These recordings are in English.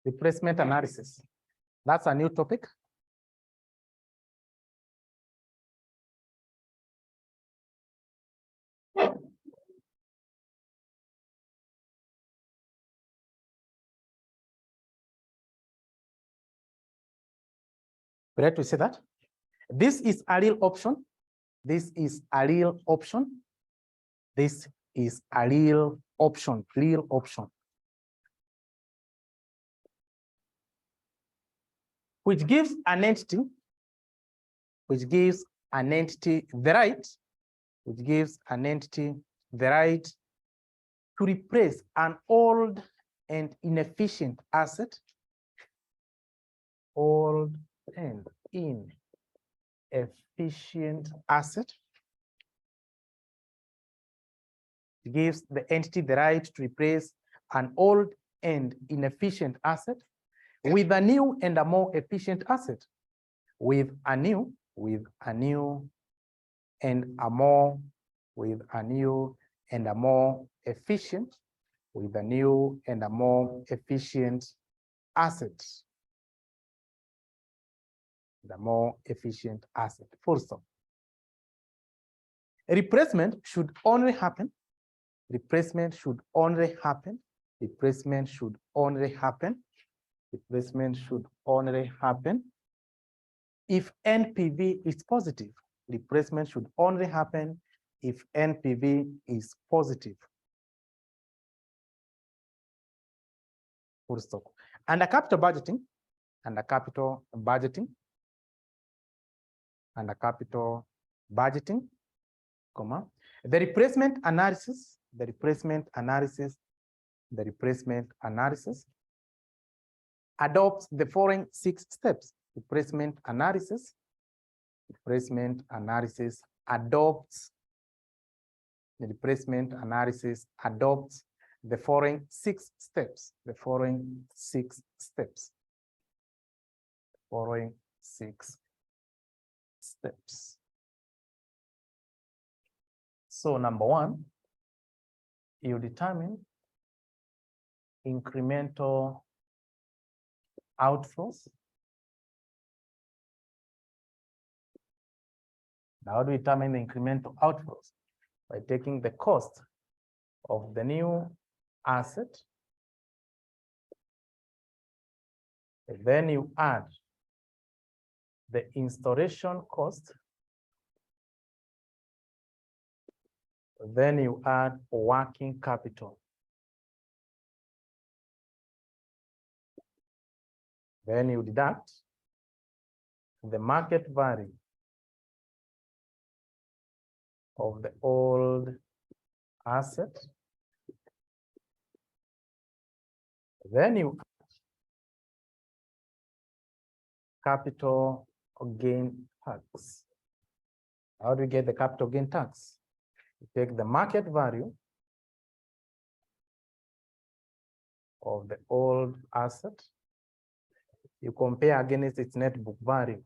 Replacement analysis. That's a new topic. Great to see that. This is a real option. This is a real option. This is a real option, which gives an entity, the right, to replace an old and inefficient asset, It gives the entity the right to replace an old and inefficient asset with a new and a more efficient asset. With a new and a more efficient asset. The more efficient asset. Full stop. A replacement should only happen. Replacement should only happen if NPV is positive. Replacement should only happen if NPV is positive. Full stop. Under capital budgeting, comma, the replacement analysis adopts the following 6 steps. Replacement analysis adopts the following 6 steps. So number 1, you determine incremental outflows. Now, how do we determine the incremental outflows? By taking the cost of the new asset, and then you add the installation cost, then you add working capital. Then you deduct the market value of the old asset. Then you add capital gain tax. How do we get the capital gain tax? You take the market value of the old asset, you compare against its net book value.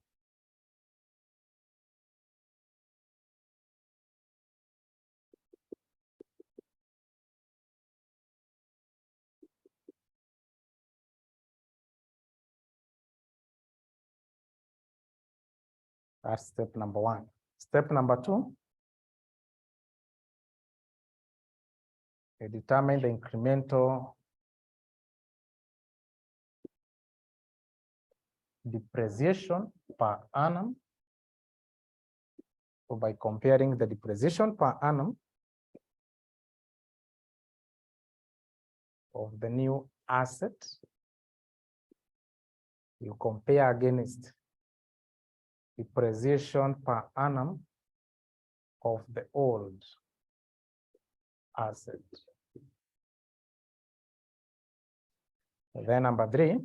That's step number 1. Step number 2, you determine the incremental depreciation per annum. So by comparing the depreciation per annum of the new asset, you compare against depreciation per annum of the old asset. Then number 3,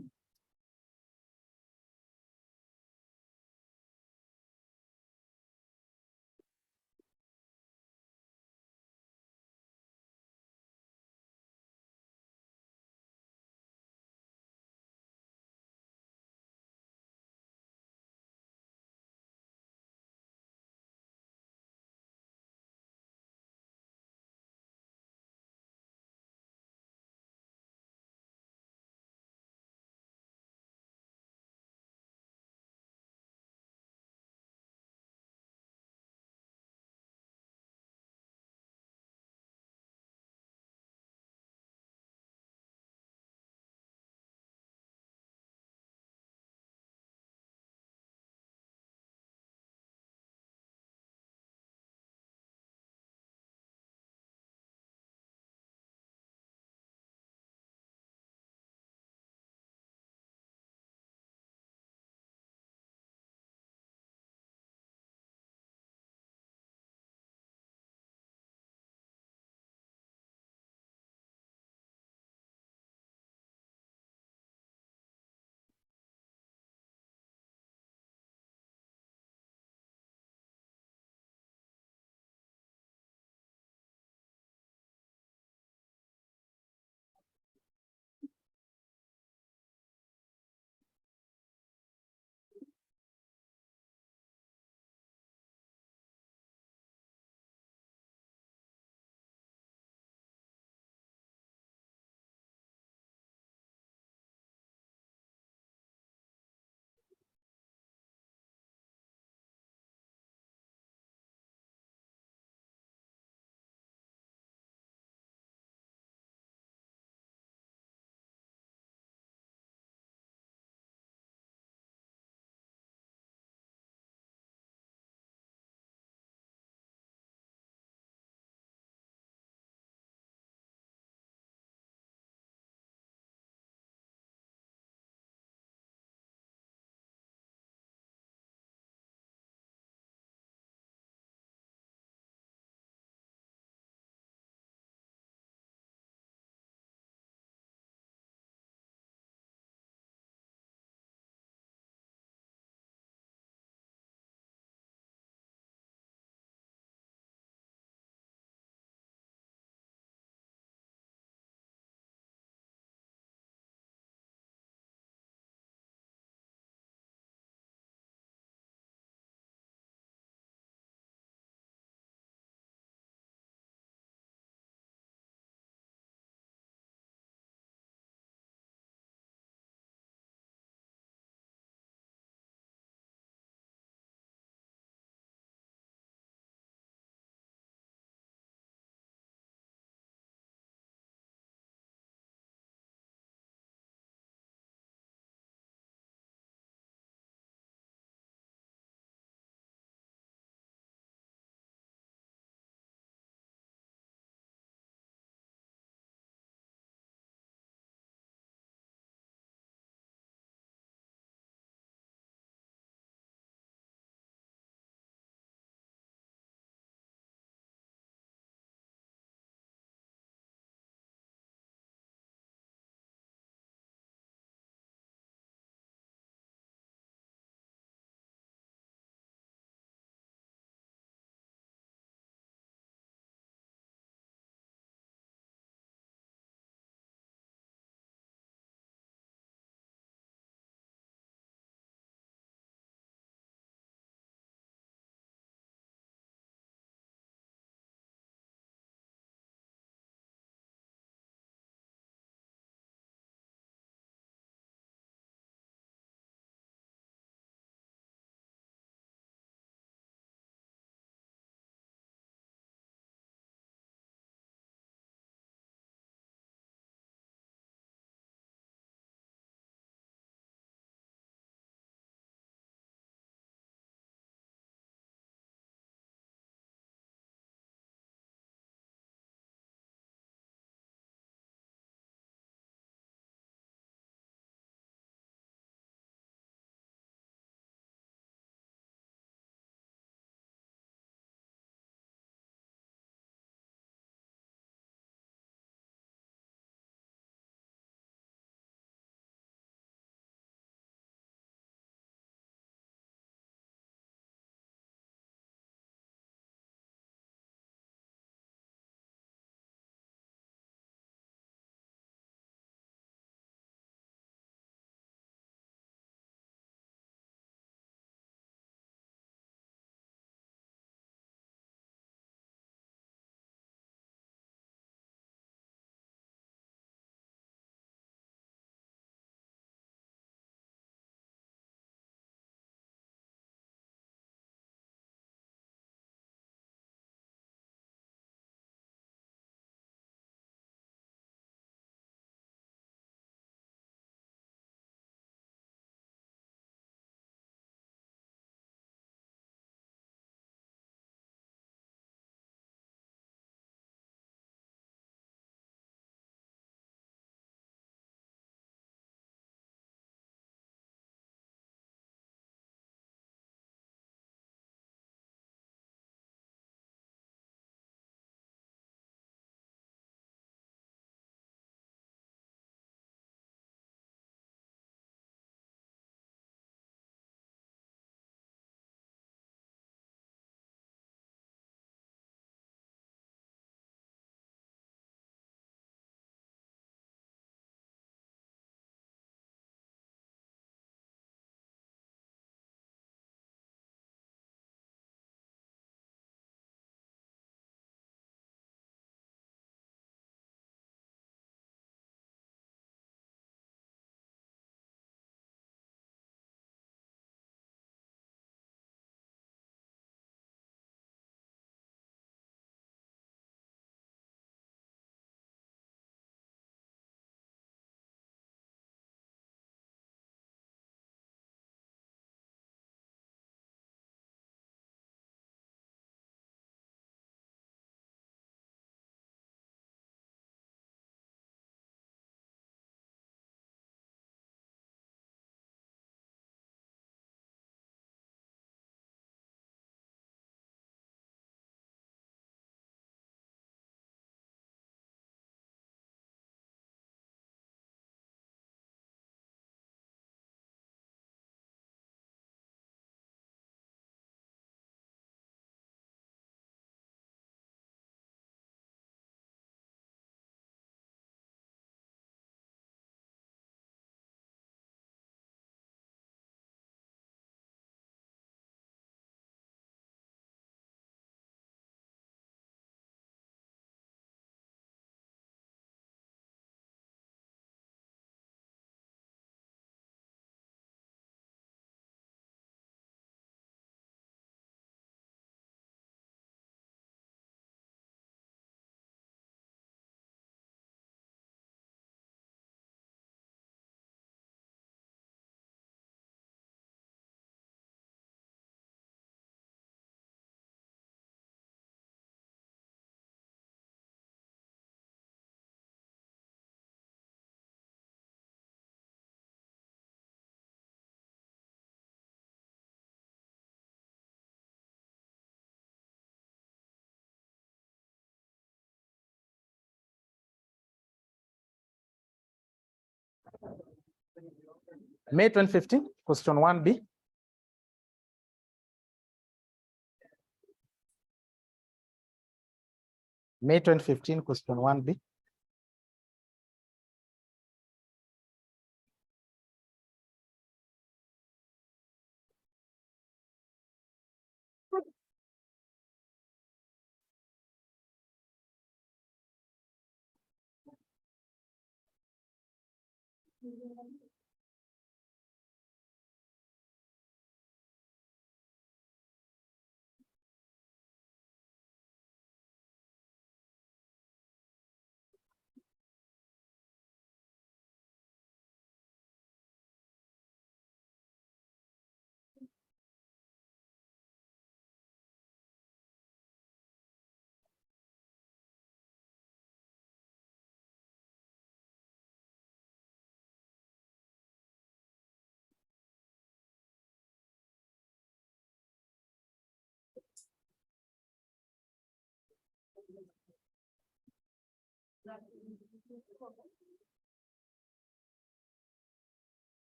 May 2015, question 1B. May 2015, question 1B.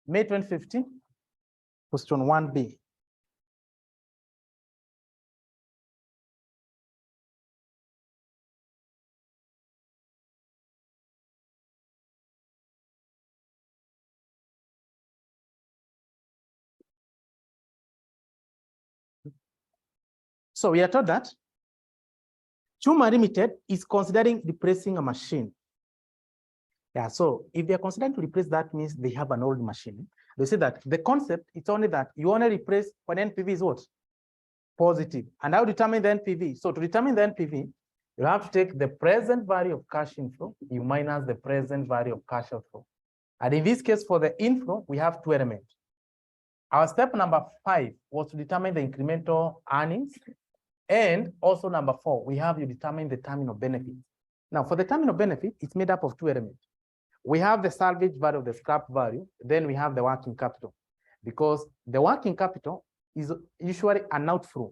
May 2015, question 1B. So we are told that Juma Limited is considering replacing a machine. Yeah, so if they are considering to replace, that means they have an old machine. They say that the concept is only that you only replace when NPV is what? Positive. And how determine the NPV? So to determine the NPV, you have to take the present value of cash inflow, you minus the present value of cash outflow. And in this case, for the inflow, we have two elements. Our step number 5 was to determine the incremental earnings. And also number 4, we have to determine the terminal benefit. Now, for the terminal benefit, it's made up of two elements. We have the salvage value of the scrap value, then we have the working capital. Because the working capital is usually an outflow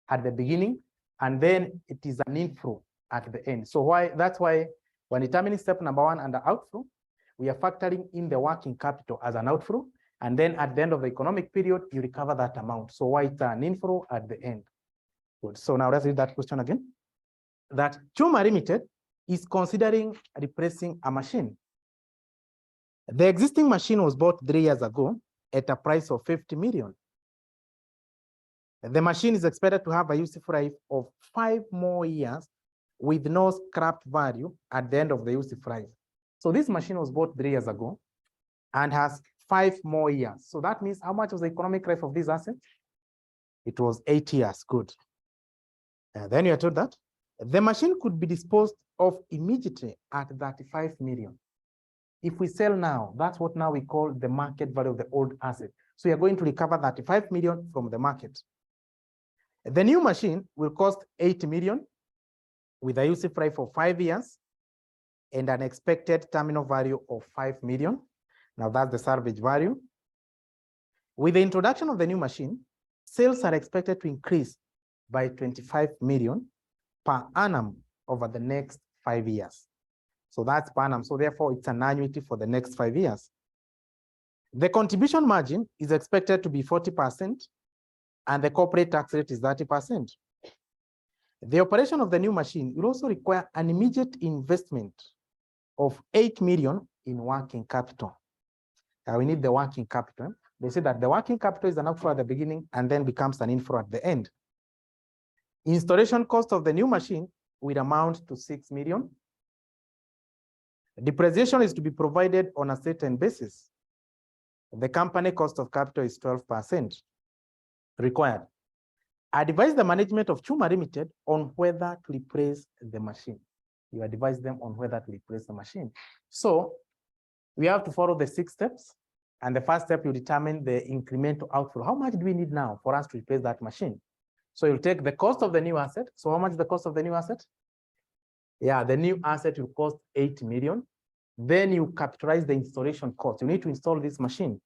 at the beginning, and then it is an inflow at the end. So that's why when determining step number 1 under outflow, we are factoring in the working capital as an outflow, and then at the end of the economic period, you recover that amount. So why it's an inflow at the end. Good. So now let's read that question again. That Juma Limited is considering replacing a machine. The existing machine was bought 3 years ago at a price of 50 million. The machine is expected to have a useful life of 5 more years with no scrap value at the end of the useful life. So this machine was bought 3 years ago and has 5 more years. So that means how much was the economic life of this asset? It was 8 years. Good. And then you are told that the machine could be disposed of immediately at 35 million. If we sell now, that's what now we call the market value of the old asset. So you're going to recover 35 million from the market. The new machine will cost 8 million with a useful life of 5 years and an expected terminal value of 5 million. Now that's the salvage value. With the introduction of the new machine, sales are expected to increase by 25 million per annum over the next 5 years. So that's per annum. So therefore, it's an annuity for the next 5 years. The contribution margin is expected to be 40%, and the corporate tax rate is 30%. The operation of the new machine will also require an immediate investment of 8 million in working capital. We need the working capital. They say that the working capital is an outflow at the beginning and then becomes an inflow at the end. Installation cost of the new machine will amount to 6 million. Depreciation is to be provided on a certain basis. The company cost of capital is 12% required. Advise the management of Juma Limited on whether to replace the machine. You advise them on whether to replace the machine. So we have to follow the 6 steps. And the first step, you determine the incremental outflow. How much do we need now for us to replace that machine? So you'll take the cost of the new asset. So how much is the cost of the new asset? Yeah, the new asset will cost 8 million. Then you capitalize the installation cost. You need to install this machine.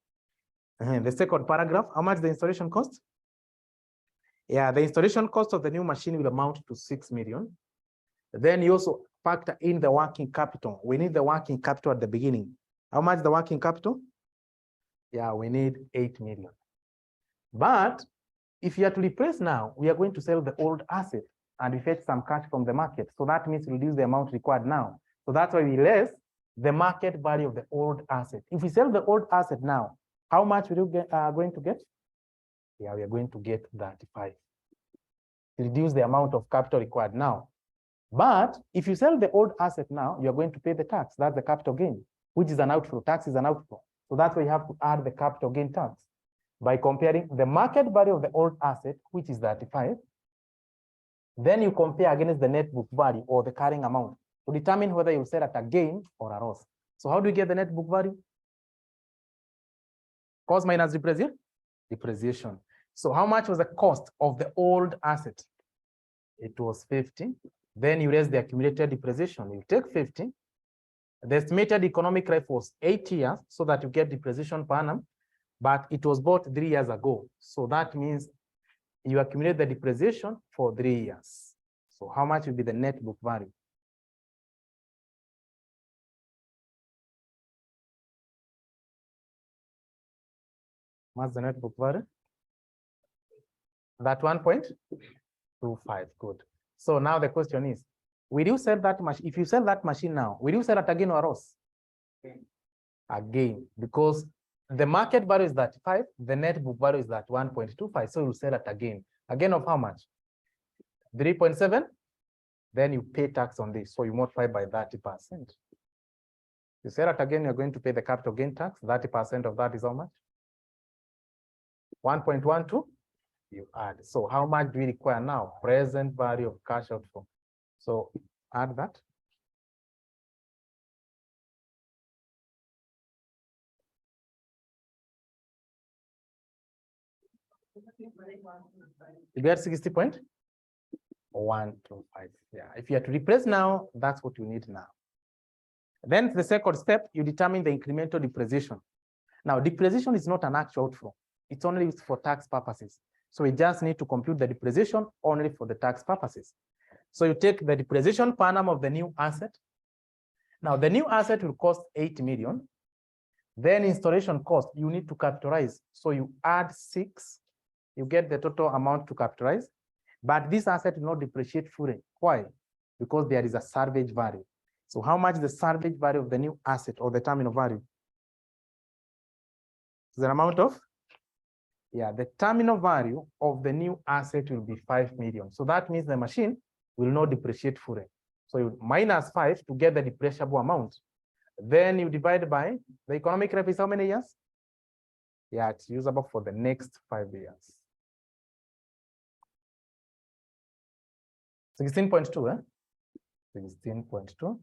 The second paragraph, how much the installation cost? Yeah, the installation cost of the new machine will amount to 6 million. Then you also factor in the working capital. We need the working capital at the beginning. How much the working capital? Yeah, we need 8 million. But if you are to replace now, we are going to sell the old asset and we fetch some cash from the market. So that means we reduce the amount required now. So that's why we less the market value of the old asset. If we sell the old asset now, how much will you going to get? Yeah, we are going to get 35. Reduce the amount of capital required now. But if you sell the old asset now, you're going to pay the tax. That's the capital gain, which is an outflow. Tax is an outflow. So that's why you have to add the capital gain tax by comparing the market value of the old asset, which is 35. Then you compare against the net book value or the carrying amount to determine whether you sell at a gain or a loss. So how do we get the net book value? Cost minus depreciation. So how much was the cost of the old asset? It was 50. Then you raise the accumulated depreciation. You take 50. The estimated economic life was 8 years, so that you get depreciation per annum, but it was bought 3 years ago. So that means you accumulate the depreciation for 3 years. So how much will be the net book value? What's the net book value? That 1.25. Good. So now the question is, will you sell that machine? If you sell that machine now, will you sell it again or loss? Again, because the market value is 35, the net book value is that 1.25. So you sell it again. Again of how much? 3.7. Then you pay tax on this. So you multiply by 30%. You sell it again, you're going to pay the capital gain tax. 30% of that is how much? 1.12. You add. So how much do we require now? Present value of cash outflow. So add that. You get 60.125. Yeah. If you have to replace now, that's what you need now. Then the second step, you determine the incremental depreciation. Now, depreciation is not an actual outflow. It's only used for tax purposes. So we just need to compute the depreciation only for the tax purposes. So you take the depreciation per annum of the new asset. Now, the new asset will cost 8 million. Then installation cost, you need to capitalize. So you add 6, you get the total amount to capitalize. But this asset will not depreciate fully. Why? Because there is a salvage value. So how much is the salvage value of the new asset or the terminal value? The amount of? Yeah, the terminal value of the new asset will be 5 million. So that means the machine will not depreciate fully. So you minus 5 to get the depreciable amount. Then you divide by the economic life is how many years? Yeah, it's usable for the next 5 years. 16.2, eh? 16.2.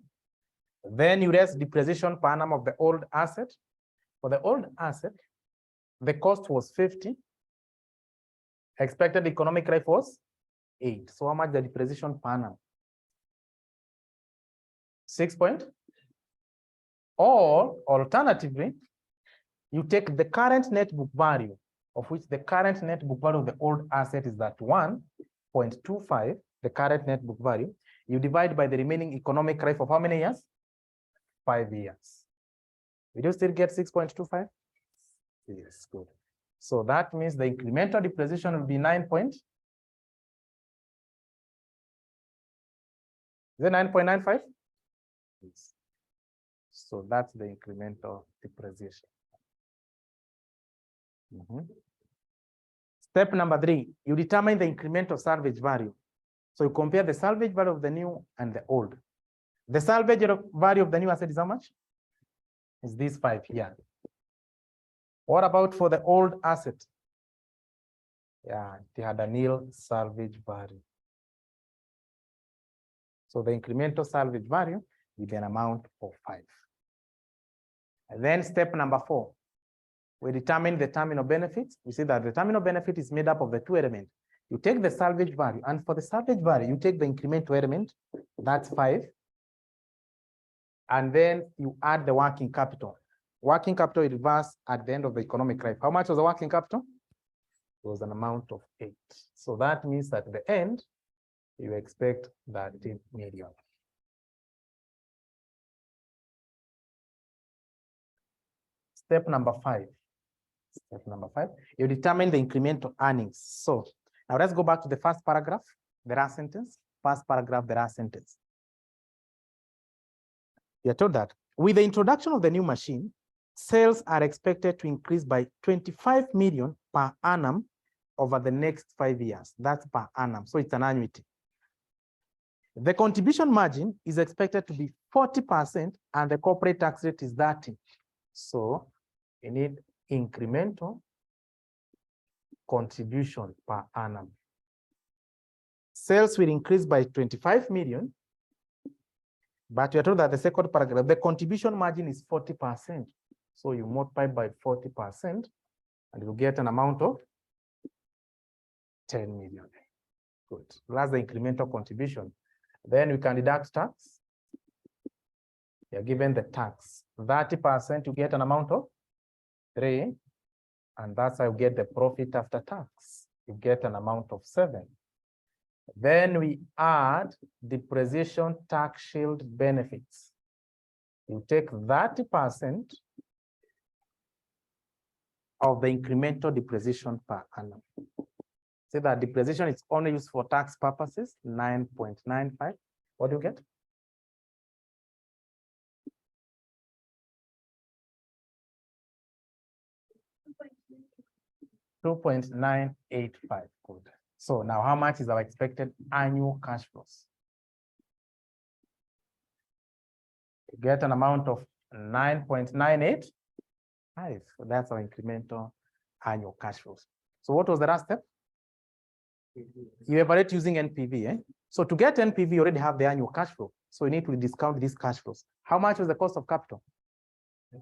Then you raise depreciation per annum of the old asset. For the old asset, the cost was 50. Expected economic life was 8. So how much the depreciation per annum? 6 point. Or alternatively, you take the current net book value, of which the current net book value of the old asset is that 1.25, the current net book value. You divide by the remaining economic life of how many years? 5 years. Will you still get 6.25? Yes, good. So that means the incremental depreciation will be 9 point. Is it 9.95? Yes. So that's the incremental depreciation. Step number 3, you determine the incremental salvage value. So you compare the salvage value of the new and the old. The salvage value of the new asset is how much? Is this 5 here. What about for the old asset? Yeah, they had a nil salvage value. So the incremental salvage value with an amount of 5. And then step number 4, we determine the terminal benefits. We see that the terminal benefit is made up of the 2 elements. You take the salvage value, and for the salvage value, you take the incremental element, that's 5. And then you add the working capital. Working capital is reversed at the end of the economic life. How much was the working capital? It was an amount of 8. So that means that at the end, you expect 13 million. step number 5. Step number 5, you determine the incremental earnings. So now let's go back to the first paragraph, the last sentence, first paragraph, the last sentence. You're told that with the introduction of the new machine, sales are expected to increase by 25 million per annum over the next 5 years. That's per annum, so it's an annuity. The contribution margin is expected to be 40% and the corporate tax rate is 30%. So you need incremental contribution per annum. Sales will increase by 25 million, but we are told that the second paragraph, the contribution margin is 40%. So you multiply by 40% and you get an amount of 10 million. Good. That's the incremental contribution. Then we can deduct tax. You're given the tax. 30%, you get an amount of 3. And that's how you get the profit after tax. You get an amount of 7. Then we add depreciation tax shield benefits. You take 30% of the incremental depreciation per annum. Say that depreciation is only used for tax purposes, 9.95. What do you get? $2.985. Good. So now how much is our expected annual cash flows? You get an amount of 9.985. So that's our incremental annual cash flows. So what was the last step? You evaluate using NPV. Eh? So to get NPV, you already have the annual cash flow. So you need to discount these cash flows. How much was the cost of capital? It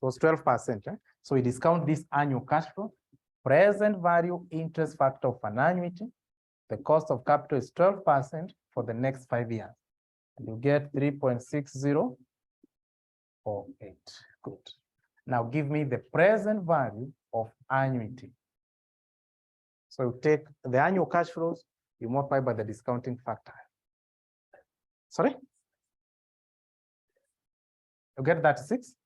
was 12%. Eh? So we discount this annual cash flow. Present value interest factor of an annuity. The cost of capital is 12% for the next 5 years. And you get 3.6048. Good. Now give me the present value of annuity. So you take the annual cash flows, you multiply by the discounting factor. Sorry? You get that 6?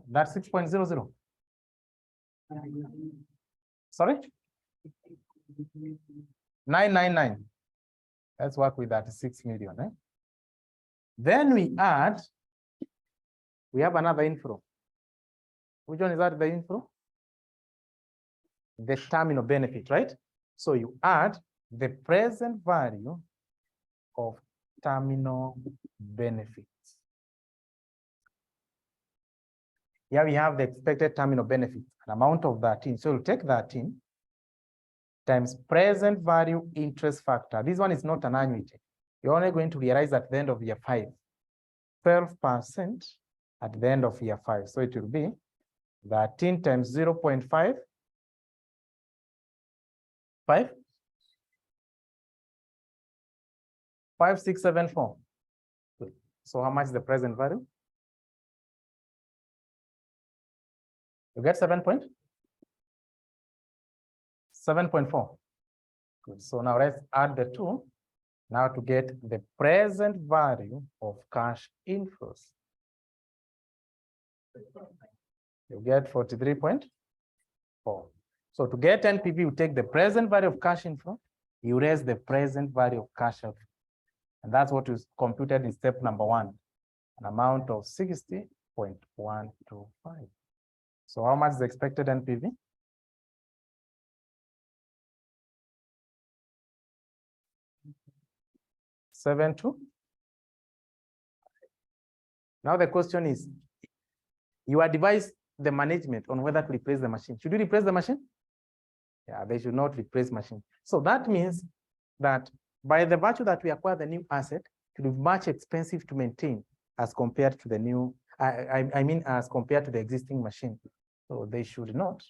That's 6.00. Sorry? 999. Let's work with that 6 million. Eh? Then we add, we have another inflow. Which one is that the inflow? The terminal benefit, right? So you add the present value of terminal benefits. Here we have the expected terminal benefit, an amount of 13. So we'll take 13 times present value interest factor. This one is not an annuity. You're only going to realize at the end of year 5, 12% at the end of year 5. So it will be 13 times 0.5. 5674. So how much is the present value? You get 7.4. Good. So now let's add the two now to get the present value of cash inflows. You get 43.4. So to get NPV, you take the present value of cash inflow, you raise the present value of cash outflow. And that's what is computed in step number 1, an amount of 60.125. So how much is the expected NPV? $7.2. Now the question is, you advise the management on whether to replace the machine. Should you replace the machine? Yeah, they should not replace machine. So that means that by the virtue that we acquire the new asset, it will be much expensive to maintain as compared to the new, I mean, as compared to the existing machine. So they should not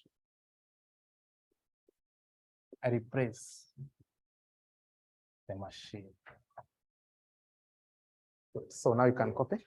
replace the machine. So now you can copy.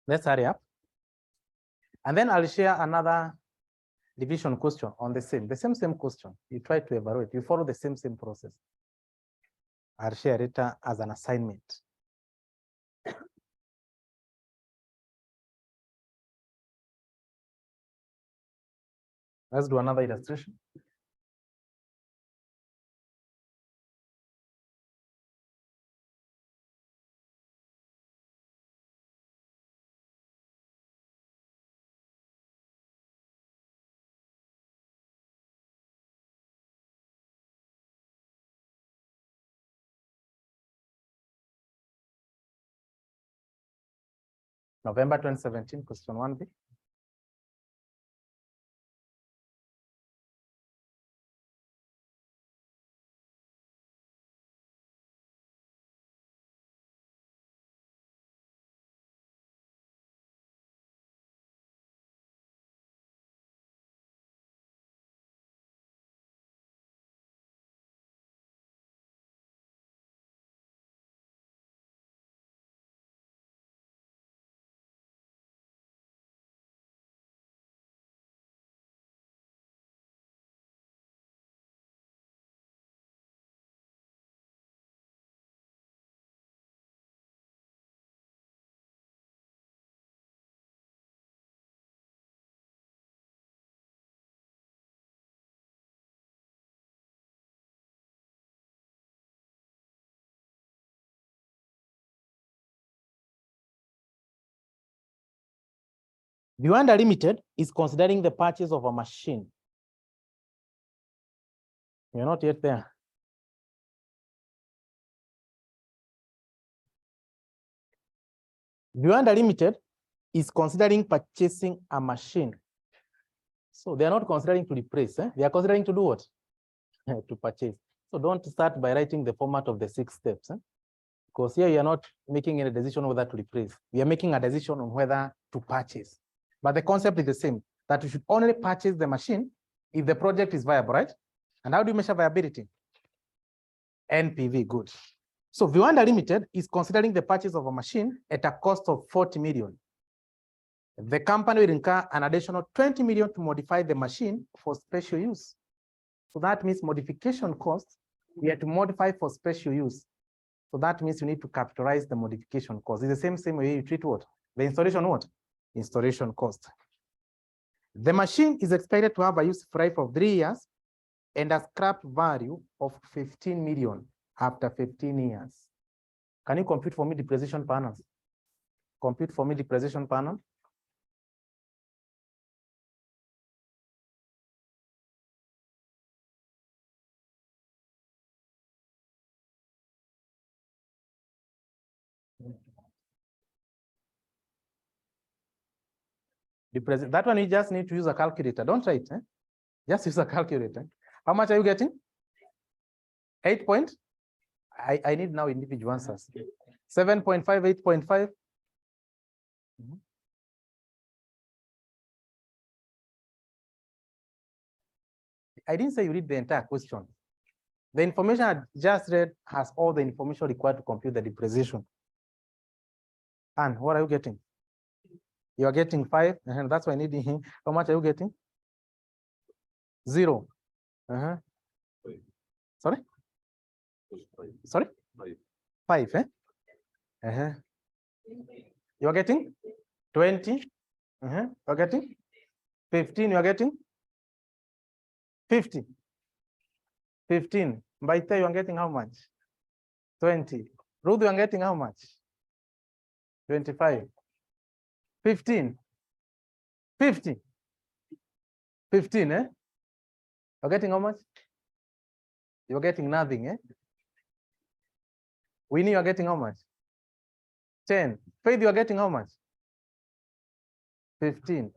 Let's hurry up. And then I'll share another division question on the same question. You try to evaluate, you follow the same process. I'll share it as an assignment. Let's do another illustration. November 2017, question 1B. Rwanda Limited is considering the purchase of a machine. You're not yet there. Rwanda Limited is considering purchasing a machine. So they are not considering to replace. They are considering to do what? To purchase. So don't start by writing the format of the 6 steps. Because here you are not making any decision whether to replace. We are making a decision on whether to purchase. But the concept is the same, that you should only purchase the machine if the project is viable, right? And how do you measure viability? NPV, good. So Rwanda Limited is considering the purchase of a machine at a cost of 40 million. The company will incur an additional 20 million to modify the machine for special use. So that means modification costs, we have to modify for special use. So that means you need to capitalize the modification cost. It's the same way you treat what? The installation what? Installation cost. The machine is expected to have a useful life of 3 years and a scrap value of 15 million after 15 years. Can you compute for me depreciation per annum? Compute for me depreciation per annum. That one you just need to use a calculator. Don't write. Just use a calculator. How much are you getting? 8 point? I need now individual answers. 7.5, 8.5. I didn't say you read the entire question. The information I just read has all the information required to compute the depreciation. And what are you getting? You are getting 5, and that's why I need him. How much are you getting? 0. Sorry? Sorry? 5, eh? You are getting 20. You are getting 15. You are getting 50. 15. By 10, you are getting how much? 20. Ruth, you are getting how much? 25. 15. 50. 15, eh? You're getting how much? You're getting nothing, eh? Winnie, you're getting how much? 10. Faith, you're getting how much? 15.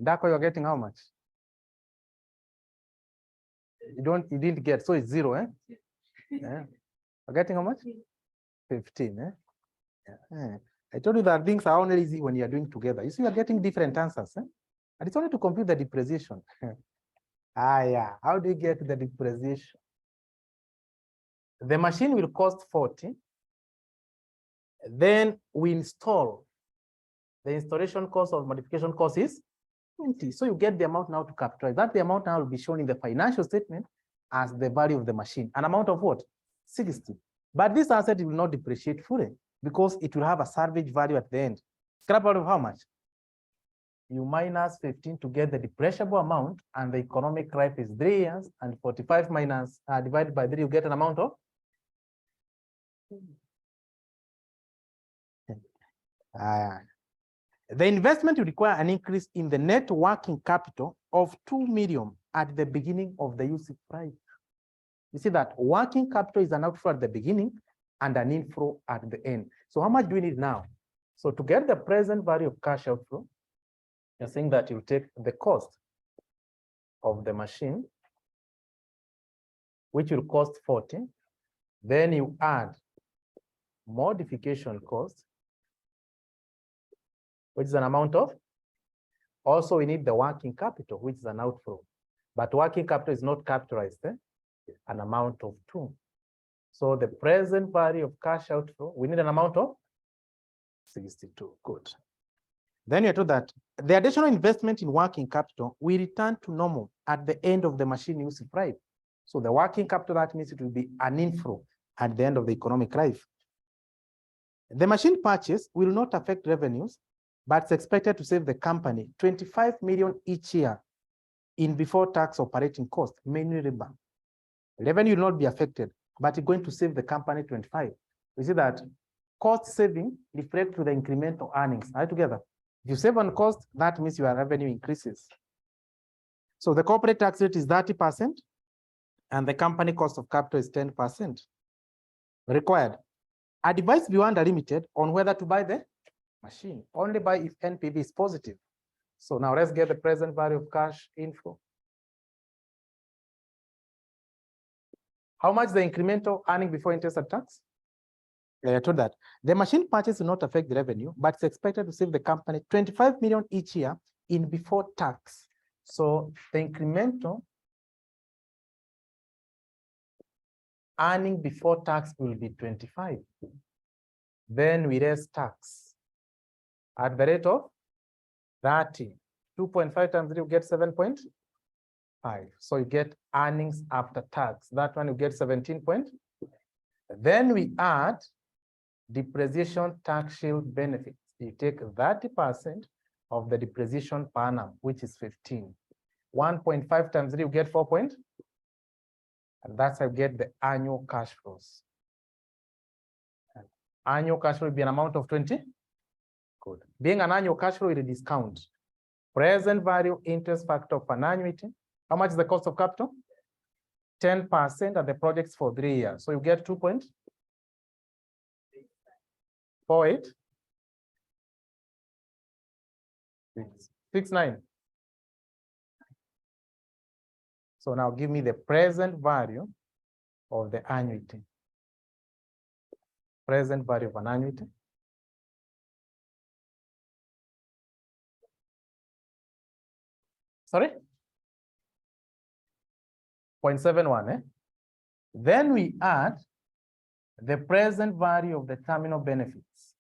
Dako, you're getting how much? You didn't get, so it's 0, eh? Yeah. You're getting how much? 15, eh? Yeah. I told you that things are only easy when you are doing together. You see, you are getting different answers, eh? And it's only to compute the depreciation. Yeah. How do you get the depreciation? The machine will cost 40. Then we install The installation cost or modification cost is 20. So you get the amount now to capitalize. That the amount now will be shown in the financial statement as the value of the machine. An amount of what? 60. But this asset will not depreciate fully because it will have a salvage value at the end. Scrap out of how much? You minus 15 to get the depreciable amount, and the economic life is 3 years, and 45 minus divided by 3, you get an amount of the investment will require an increase in the net working capital of 2 million at the beginning of the useful life. You see that working capital is an outflow at the beginning and an inflow at the end. So how much do we need now? So to get the present value of cash outflow, you're saying that you take the cost of the machine, which will cost 40. Then you add modification cost, which is an amount of. Also, we need the working capital, which is an outflow. But working capital is not capitalized, an amount of 2. So the present value of cash outflow, we need an amount of 62. Good. Then you're told that the additional investment in working capital will return to normal at the end of the machine useful life. So the working capital, that means it will be an inflow at the end of the economic life. The machine purchase will not affect revenues, but it's expected to save the company 25 million each year in before tax operating cost, mainly riba. Revenue will not be affected, but it's going to save the company 25. You see that cost saving reflects to the incremental earnings. Are you together? If you save on cost, that means your revenue increases. So the corporate tax rate is 30%, and the company cost of capital is 10%. Required. Advise Rwanda Limited on whether to buy the machine. Only buy if NPV is positive. So now let's get the present value of cash inflow. How much the incremental earning before interest and tax? I told that the machine purchase will not affect the revenue, but it's expected to save the company 25 million each year in before tax. So the incremental earning before tax will be 25. Then we raise tax at the rate of 30. 2.5 times 3, you get 7.5. So you get earnings after tax. That one you get 17 point. Then we add depreciation tax shield benefits. You take 30% of the depreciation per annum, which is 15. 1.5 times 3, you get 4 point. And that's how you get the annual cash flows. And annual cash flow will be an amount of 20. Good. Being an annual cash flow, it will discount. Present value interest factor of an annuity. How much is the cost of capital? 10% of the projects for 3 years. So you get 2.48. 69. So now give me the present value of the annuity. Present value of an annuity. Sorry? 0.71. Then we add the present value of the terminal benefits.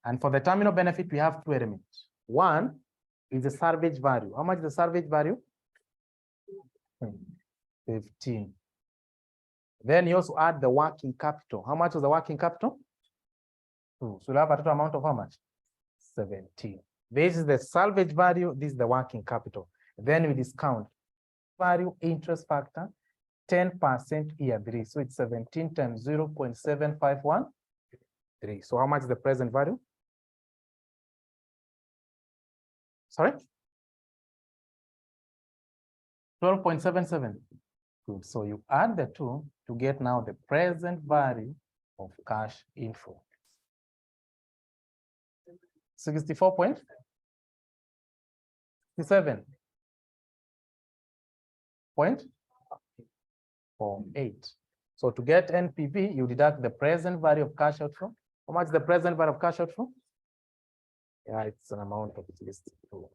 And for the terminal benefit, we have 2 elements. One is the salvage value. How much is the salvage value? 15. Then you also add the working capital. How much is the working capital? 2. So you have a total amount of how much? 17. This is the salvage value. This is the working capital. Then we discount value interest factor 10% year 3. So it's 17 times 0.7513. So how much is the present value? Sorry? 12.77. Good. So you add the 2 to get now the present value of cash inflow. 64.7. 0.48. So to get NPV, you deduct the present value of cash outflow. How much is the present value of cash outflow? Yeah, it's an amount of 62.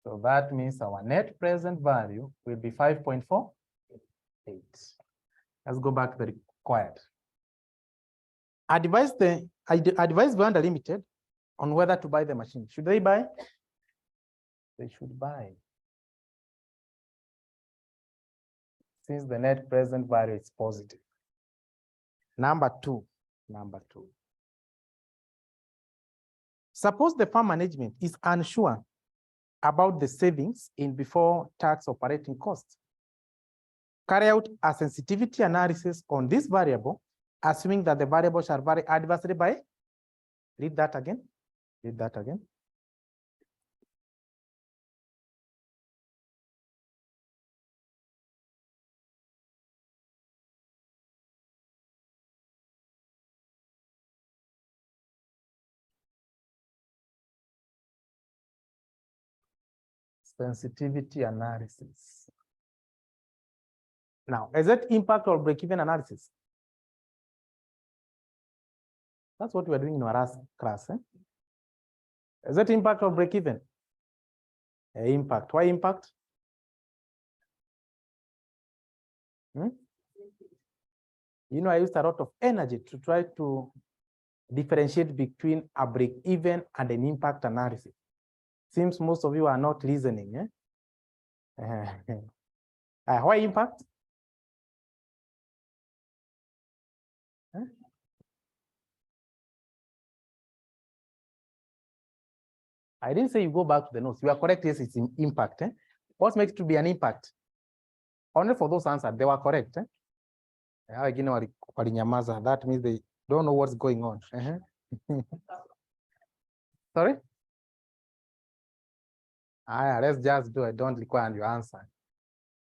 So that means our net present value will be 5.48. Let's go back to the required. I advise Rwanda Limited on whether to buy the machine. Should they buy? They should buy. Since the net present value is positive. Number two. Suppose the farm management is unsure about the savings in before tax operating costs. Carry out a sensitivity analysis on this variable, assuming that the variable shall vary adversely by, read that again. Sensitivity analysis. Now, is it impact or break-even analysis? That's what we are doing in our last class. Is it impact or break-even? Impact. Why impact? You know, I used a lot of energy to try to differentiate between a break-even and an impact analysis. Seems most of you are not listening. Why impact? I didn't say you go back to the notes. You are correct. Yes, it's impact. What makes it to be an impact? Only for those answers, they were correct. That means they don't know what's going on. Sorry? Let's just do it. Don't require your answer.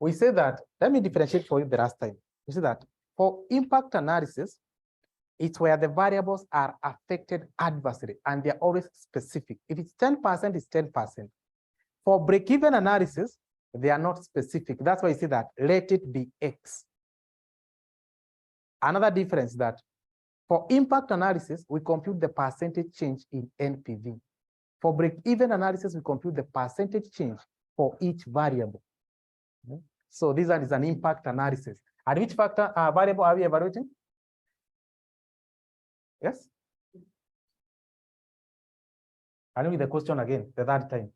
We say that, let me differentiate for you the last time. We say that for impact analysis, it's where the variables are affected adversely and they're always specific. If it's 10%, it's 10%. For break-even analysis, they are not specific. That's why you see that let it be X. Another difference is that for impact analysis, we compute the percentage change in NPV. For break-even analysis, we compute the percentage change for each variable. So this one is an impact analysis. And which factor variable are we evaluating? Yes? I'll read the question again, the third time.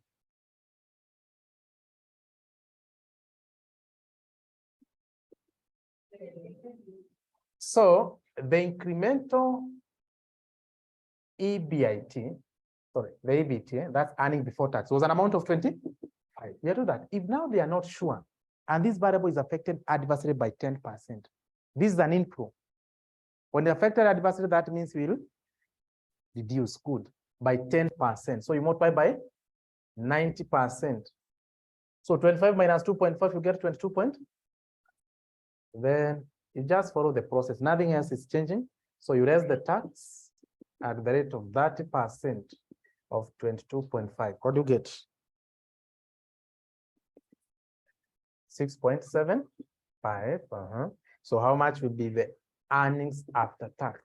So the incremental EBIT, sorry, the EBIT, that's earning before tax, was an amount of 25. You do that. If now they are not sure, and this variable is affected adversely by 10%, this is an inflow. When the affected adversely, that means we'll reduce good by 10%. So you multiply by 90%. So 25 minus 2.5, you get 22 point. Then you just follow the process. Nothing else is changing. So you raise the tax at the rate of 30% of 22.5. What do you get? 6.75. So how much will be the earnings after tax?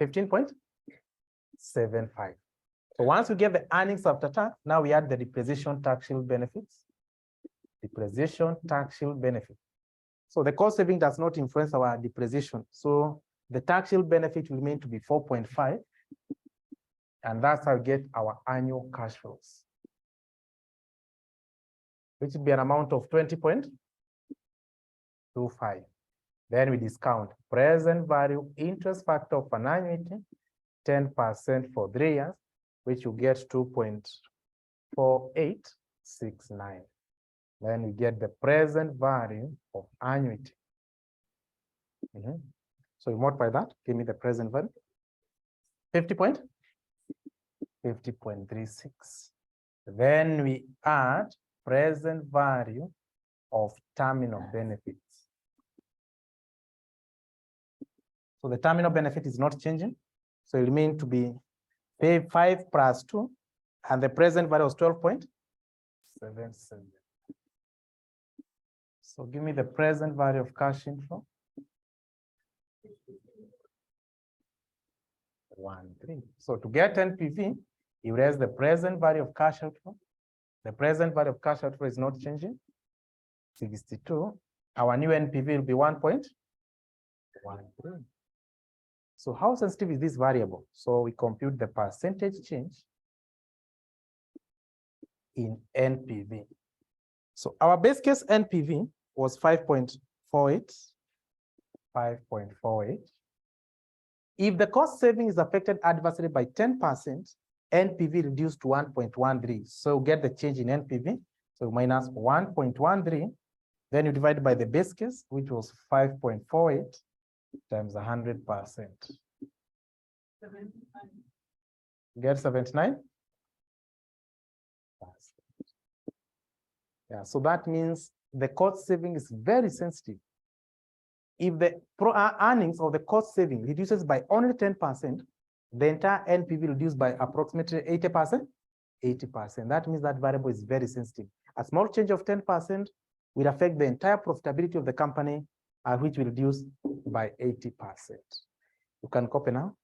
15.75. So once we get the earnings after tax, now we add the depreciation tax shield benefits. Depreciation tax shield benefit. So the cost saving does not influence our depreciation. So the tax shield benefit will remain to be 4.5. And that's how we get our annual cash flows, which will be an amount of 20.25. Then we discount present value interest factor of an annuity, 10% for 3 years, which you get 2.4869. Then we get the present value of annuity. So you multiply that, give me the present value. 50.36. Then we add present value of terminal benefits. So the terminal benefit is not changing. So it remains to be 5 plus 2, and the present value is 12.77. So give me the present value of cash inflow. 13. So to get NPV, you raise the present value of cash outflow. The present value of cash outflow is not changing. 62. Our new NPV will be 1.13. So how sensitive is this variable? So we compute the percentage change in NPV. So our base case NPV was 5.48. If the cost saving is affected adversely by 10%, NPV reduced to 1.13. So get the change in NPV. So minus 1.13. Then you divide by the base case, which was 5.48 times 100%. Get 79? Yeah, so that means the cost saving is very sensitive. If the earnings or the cost saving reduces by only 10%, the entire NPV reduced by approximately 80%. 80%. That means that variable is very sensitive. A small change of 10% will affect the entire profitability of the company, which will reduce by 80%. You can copy now.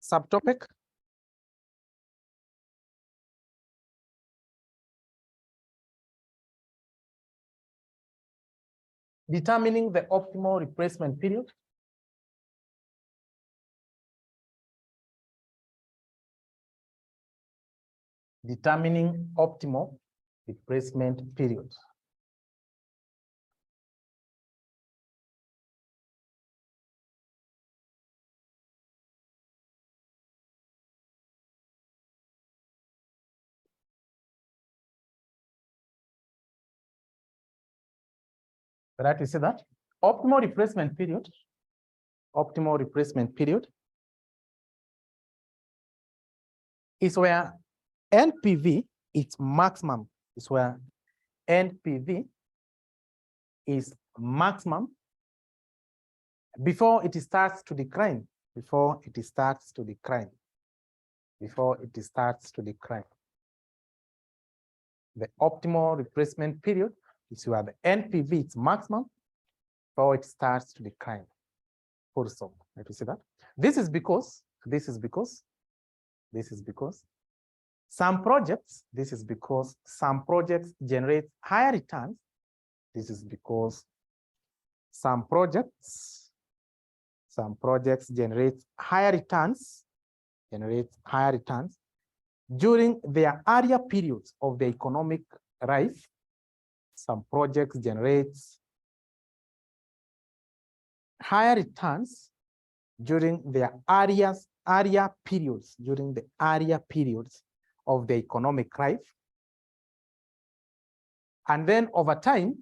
Subtopic. Determining the optimal replacement period. Determining optimal replacement period. Right, we see that optimal replacement period. Optimal replacement period is where NPV is maximum. Is where NPV is maximum before it starts to decline. Before it starts to decline. Before it starts to decline. The optimal replacement period is where the NPV is maximum before it starts to decline. Full stop. Let me see that. This is because some projects generate higher returns. This is because some projects generate higher returns during their earlier periods of the economic life. Some projects generate higher returns during their earlier periods of the economic life. And then over time,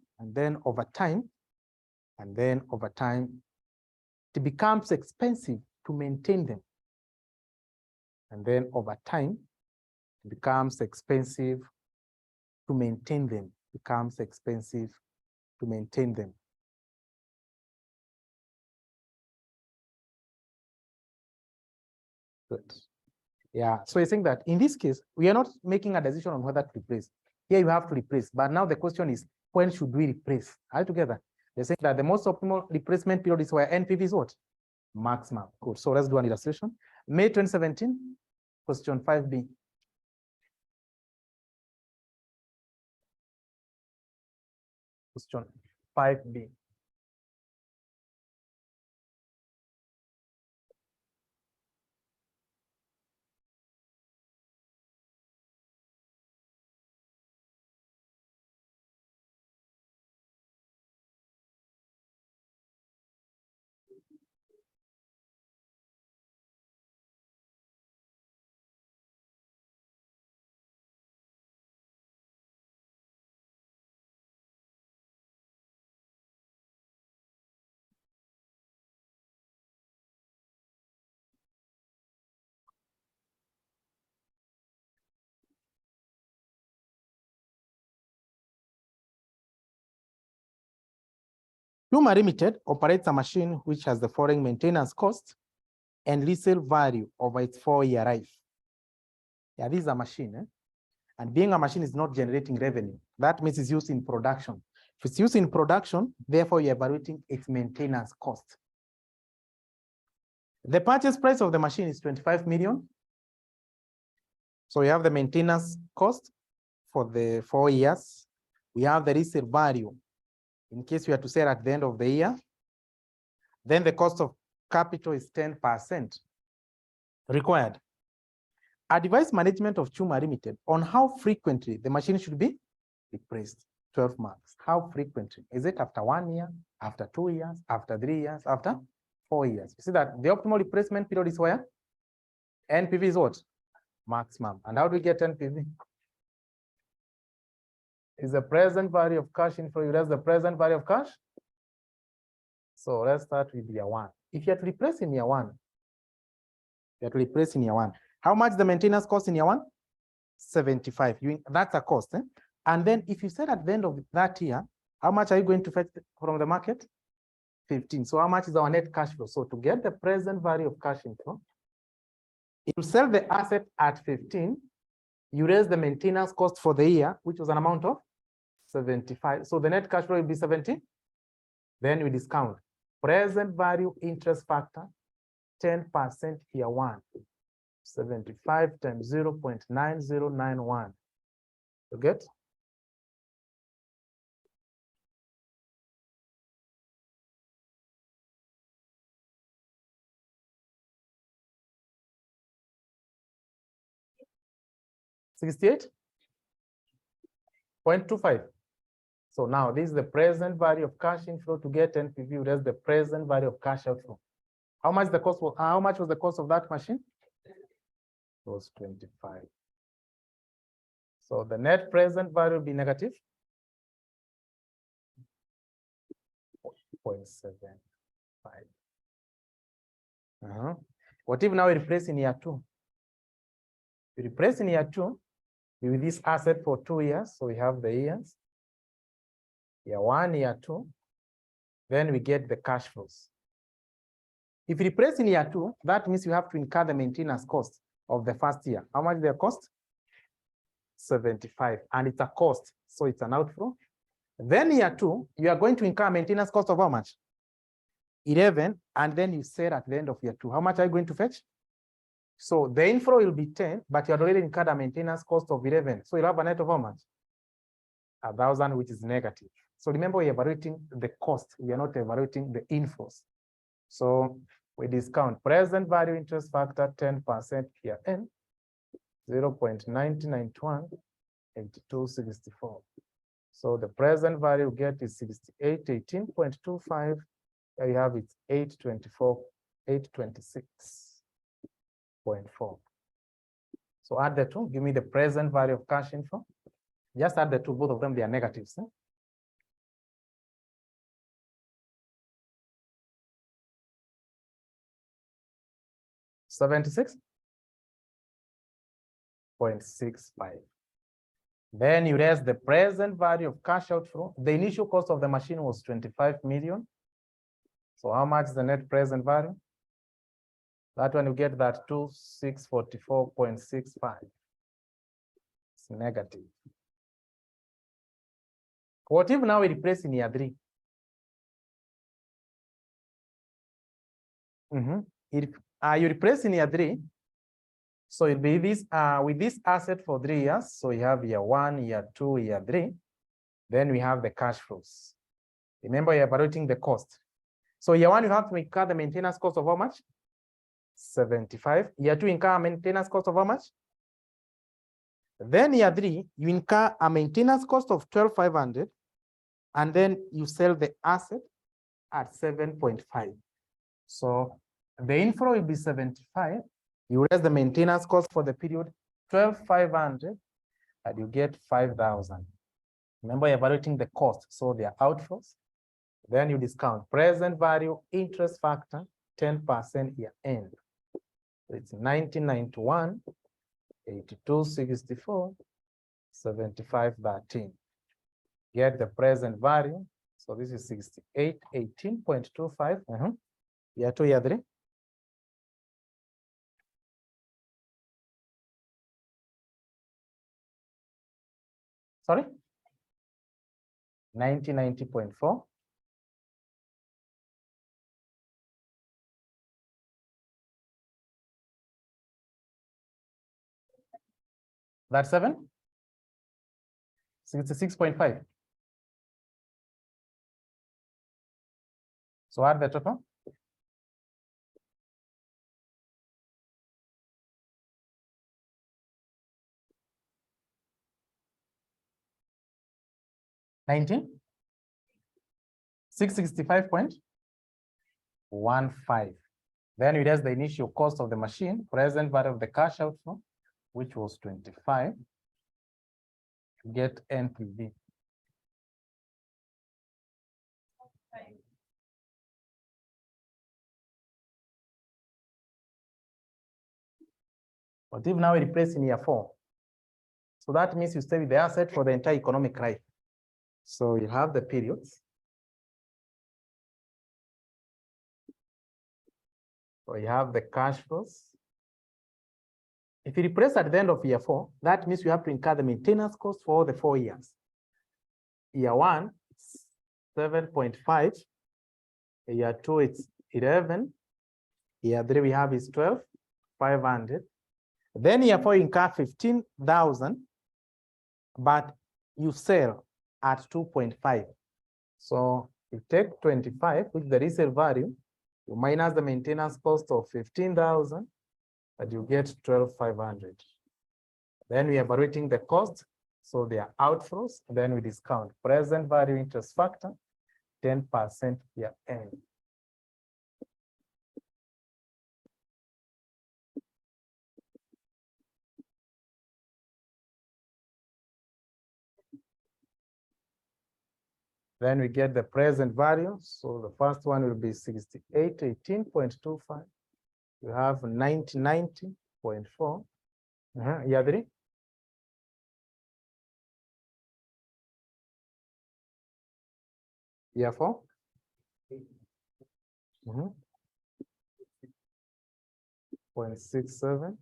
it becomes expensive to maintain them. And then over time, it becomes expensive to maintain them. Good. Yeah, so I think that in this case, we are not making a decision on whether to replace. Here you have to replace, but now the question is, when should we replace? All together, they say that the most optimal replacement period is where NPV is what? Maximum. Good. So let's do an illustration. May 2017, question 5B. Question 5B. Juma Limited operates a machine which has the following maintenance cost and resale value over its 4-year life. Yeah, this is a machine, and being a machine is not generating revenue. That means it's used in production. If it's used in production, therefore you're evaluating its maintenance cost. The purchase price of the machine is 25 million. So we have the maintenance cost for the 4 years. We have the resale value in case we are to sell at the end of the year. Then the cost of capital is 10% required. Advise management of Juma Limited on how frequently the machine should be replaced. 12 marks. How frequently? Is it after 1 year, after 2 years, after 3 years, after 4 years? You see that the optimal replacement period is where? NPV is what? Maximum. And how do we get NPV? Is the present value of cash inflow. You that's the present value of cash. So let's start with year 1. If you have to replace in year 1, how much the maintenance cost in year 1? 75. That's a cost. And then if you said at the end of that year, how much are you going to fetch from the market? 15. So how much is our net cash flow? So to get the present value of cash inflow, you sell the asset at 15, you raise the maintenance cost for the year, which was an amount of 75. So the net cash flow will be 70. Then we discount present value interest factor, 10% year one, 75 times 0.9091. You get? $68.25. So now this is the present value of cash inflow to get NPV. That's the present value of cash outflow. How much the cost was? How much was the cost of that machine? It was 25. So the net present value will be negative 0.75. What if now we replace in year two? We replace in year two with this asset for 2 years. So we have the years. Year one, year two. Then we get the cash flows. If you replace in year two, that means you have to incur the maintenance cost of the first year. How much their cost? 75. And it's a cost, so it's an outflow. Then year two, you are going to incur maintenance cost of how much? 11. And then you sell at the end of year two. How much are you going to fetch? So the inflow will be 10, but you had already incurred a maintenance cost of 11. So you'll have a net of how much? 1,000, which is negative. So remember, we're evaluating the cost. We are not evaluating the inflows. So we discount present value interest factor 10% year end, 0.9091, 8264. So the present value we get is 6818.25. There you have it, 824, 826.4. So add the two, give me the present value of cash inflow. Just add the two, both of them, they are negatives. 76.65. Then you raise the present value of cash outflow. The initial cost of the machine was 25 million. So how much is the net present value? That one you get that 2644.65. It's negative. What if now we replace in year three? You replace in year three. So it'll be this with this asset for 3 years. So you have year one, year two, year three. Then we have the cash flows. Remember, you're evaluating the cost. So year one, you have to incur the maintenance cost of how much? 75. Year two, incur a maintenance cost of how much? Then year three, you incur a maintenance cost of 12,500, and then you sell the asset at 7.5. So the inflow will be 75. You raise the maintenance cost for the period 12,500, and you get 5,000. Remember, you're evaluating the cost, so they are outflows. Then you discount present value interest factor 10% year end. It's 1991, 8264, 7513. Get the present value. So this is 6818.25. Year two, year three. Sorry? 9090.4. That's 7? 66.5. So add the total. $665.15. Then we raise the initial cost of the machine, present value of the cash outflow, which was 25. Get NPV. But if now we replace in year 4, so that means you stay with the asset for the entire economic life. So you have the periods. So you have the cash flows. If you replace at the end of year 4, that means you have to incur the maintenance cost for all the 4 years. Year 1, 7.5. Year 2, it's 11. Year 3, we have is 12,500. Then year 4, you incur 15,000, but you sell at 2.5. So you take 25, which is the resale value, you minus the maintenance cost of 15,000, but you get 12,500. Then we are evaluating the cost. So they are outflows. Then we discount present value interest factor, 10% year end. Then we get the present value. So the first one will be 6818.25. You have 9090.4. Year 3. Year 4. 0.67.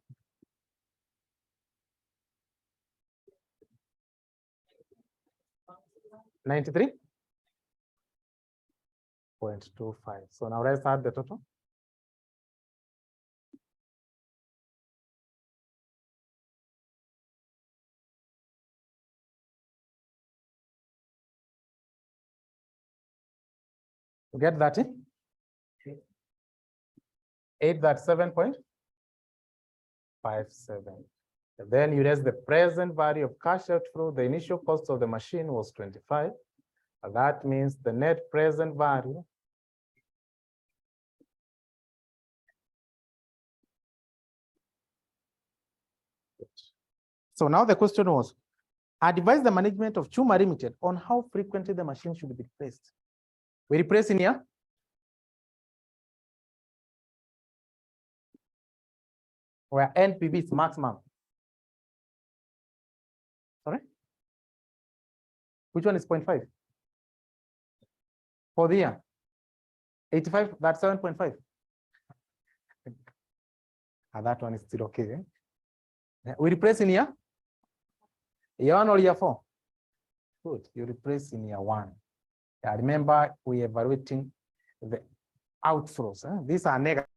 93.25. So now let's add the total. You get that in? 8, that's 7.57. Then you raise the present value of cash outflow. The initial cost of the machine was 25. That means the net present value So now the question was, advise the management of Juma Limited on how frequently the machine should be replaced. We replace in here. Where NPV is maximum. Sorry? Which one is 0.5? For the year. 85, that's 7.5. That one is still okay. We replace in here? Year 1 or year 4? Good. You replace in year 1. Remember, we are evaluating the outflows. These are negative.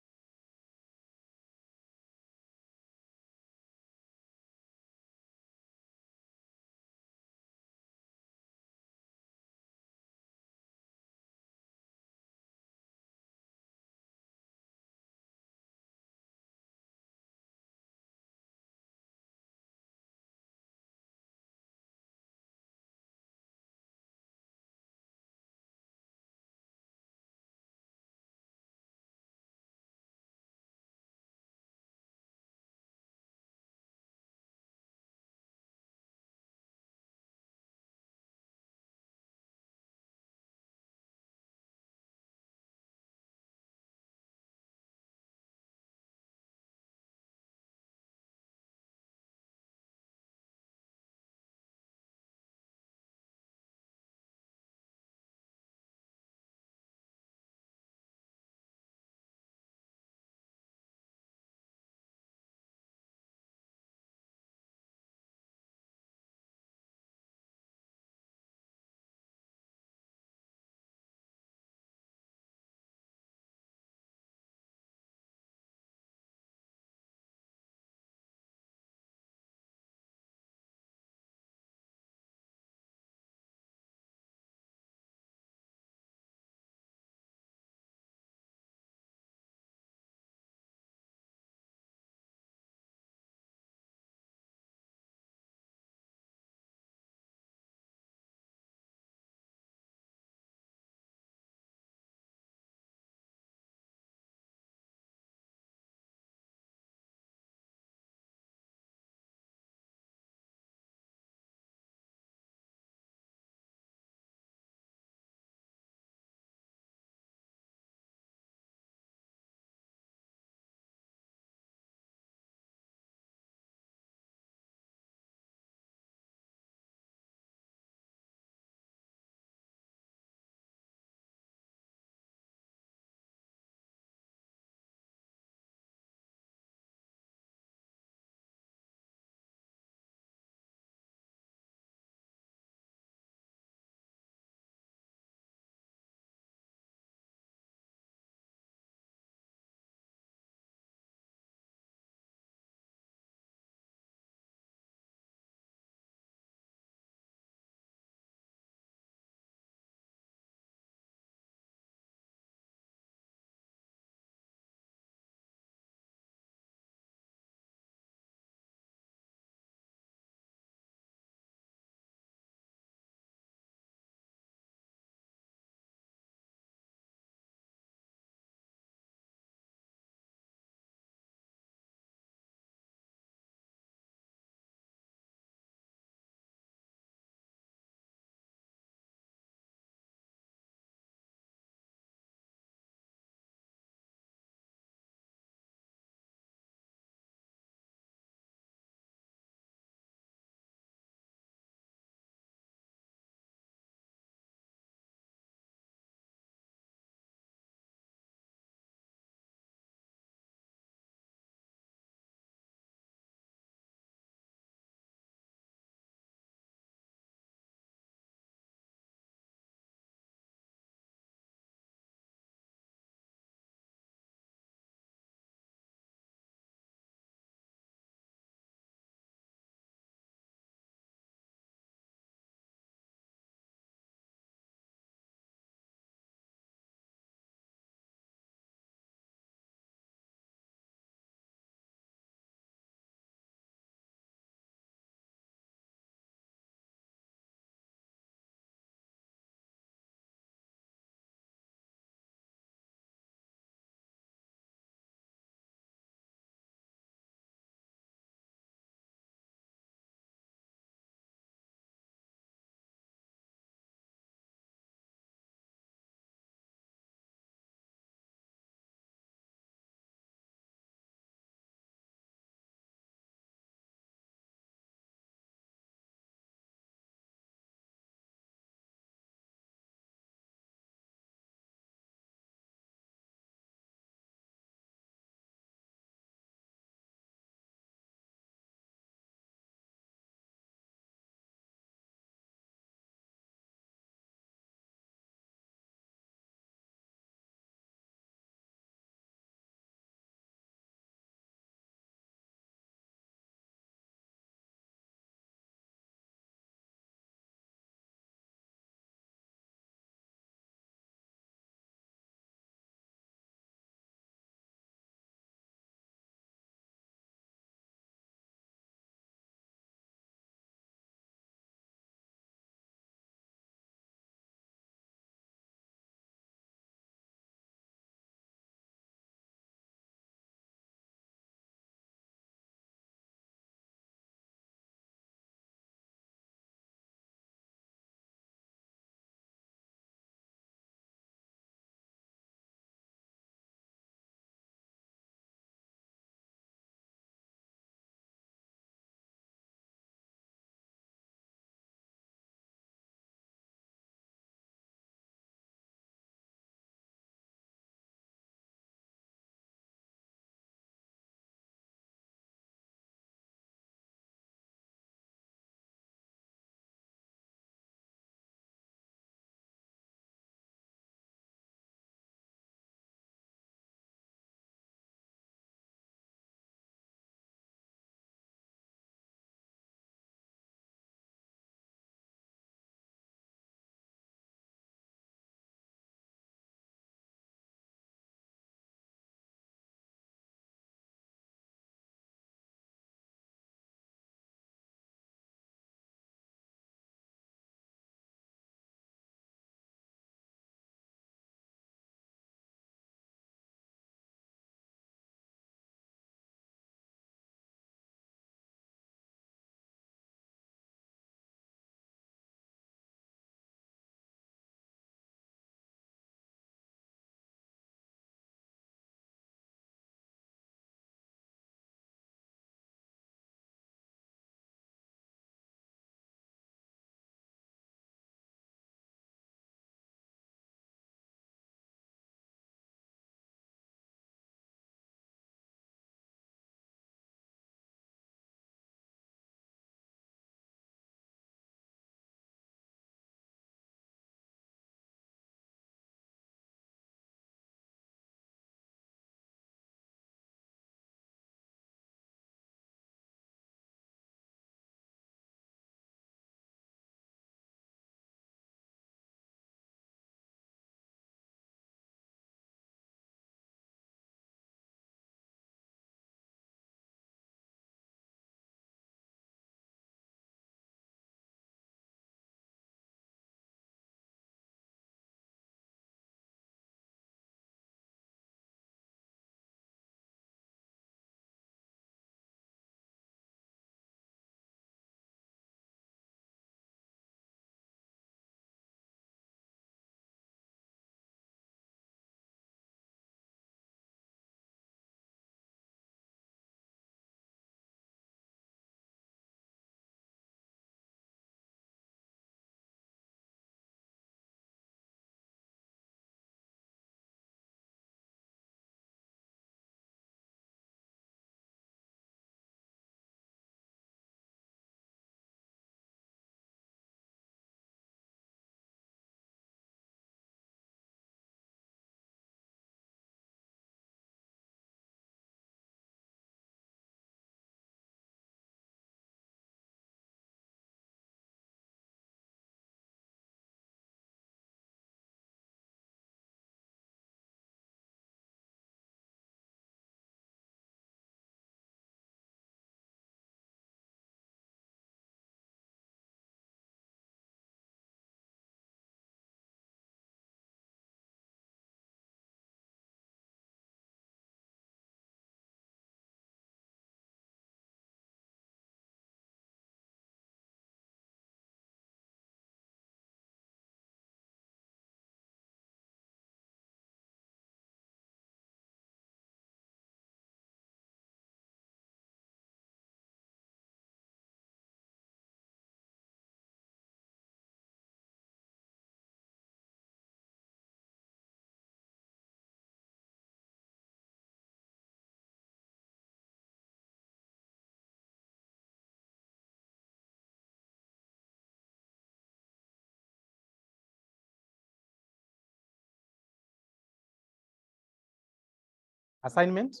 Assignment.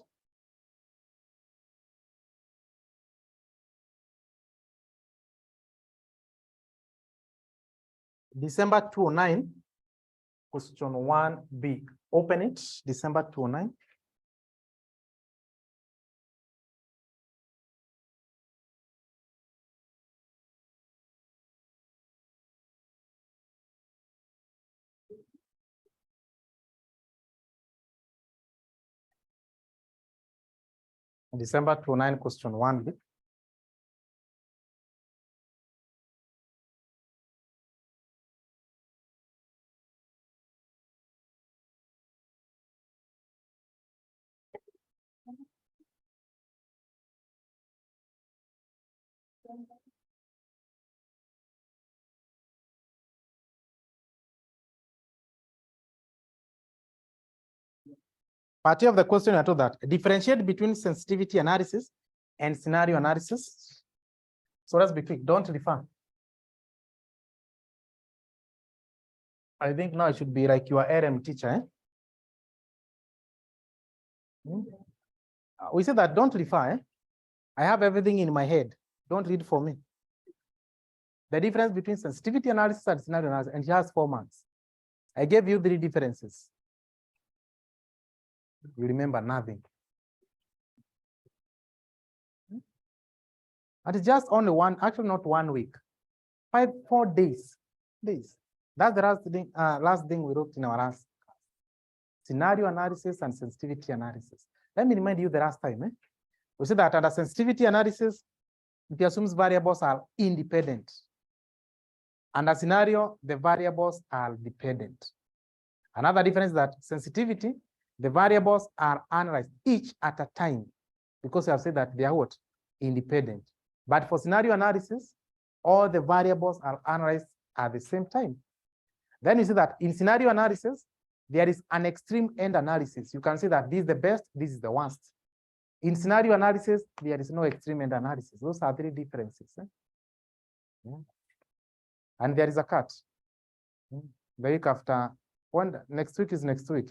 December 2009, question 1B. Open it, December 2009. December 2009, question 1B. Part of the question, I told that differentiate between sensitivity analysis and scenario analysis. So let's be quick, don't refer. I think now it should be like your RM teacher. We said that don't refer. I have everything in my head. Don't read for me. The difference between sensitivity analysis and scenario analysis, and he has 4 marks. I gave you 3 differences. You remember nothing. And it's just only one, actually not 1 week, 4 days. That's the last thing we wrote in our last scenario analysis and sensitivity analysis. Let me remind you the last time. We said that under sensitivity analysis, it assumes variables are independent. Under scenario, the variables are dependent. Another difference is that sensitivity, the variables are analyzed each at a time because we have said that they are what? Independent. But for scenario analysis, all the variables are analyzed at the same time. Then you see that in scenario analysis, there is an extreme end analysis. You can see that this is the best, this is the worst. In scenario analysis, there is no extreme end analysis. Those are 3 differences. Yeah. And there is a cut. The week after, next week is next week.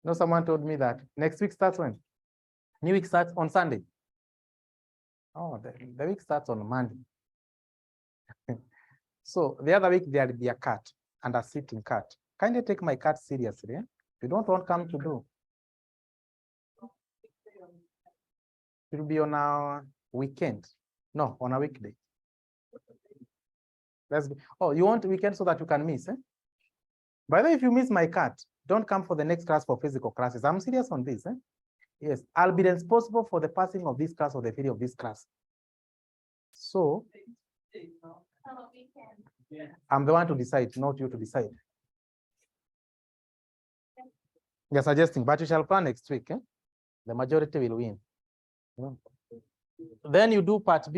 No, someone told me that next week starts when? New week starts on Sunday. Oh, the week starts on Monday. So the other week there will be a cut and a sitting cut. Kindly take my cut seriously. If you don't want come to do, it will be on our weekend. No, on a weekday. Let's be, oh, you want weekend so that you can miss, By the way, if you miss my cut, don't come for the next class for physical classes. I'm serious on this, Yes, I'll be responsible for the passing of this class or the theory of this class. So I'm the one to decide, not you to decide. You're suggesting, but you shall plan next week. The majority will win. Then you do part B.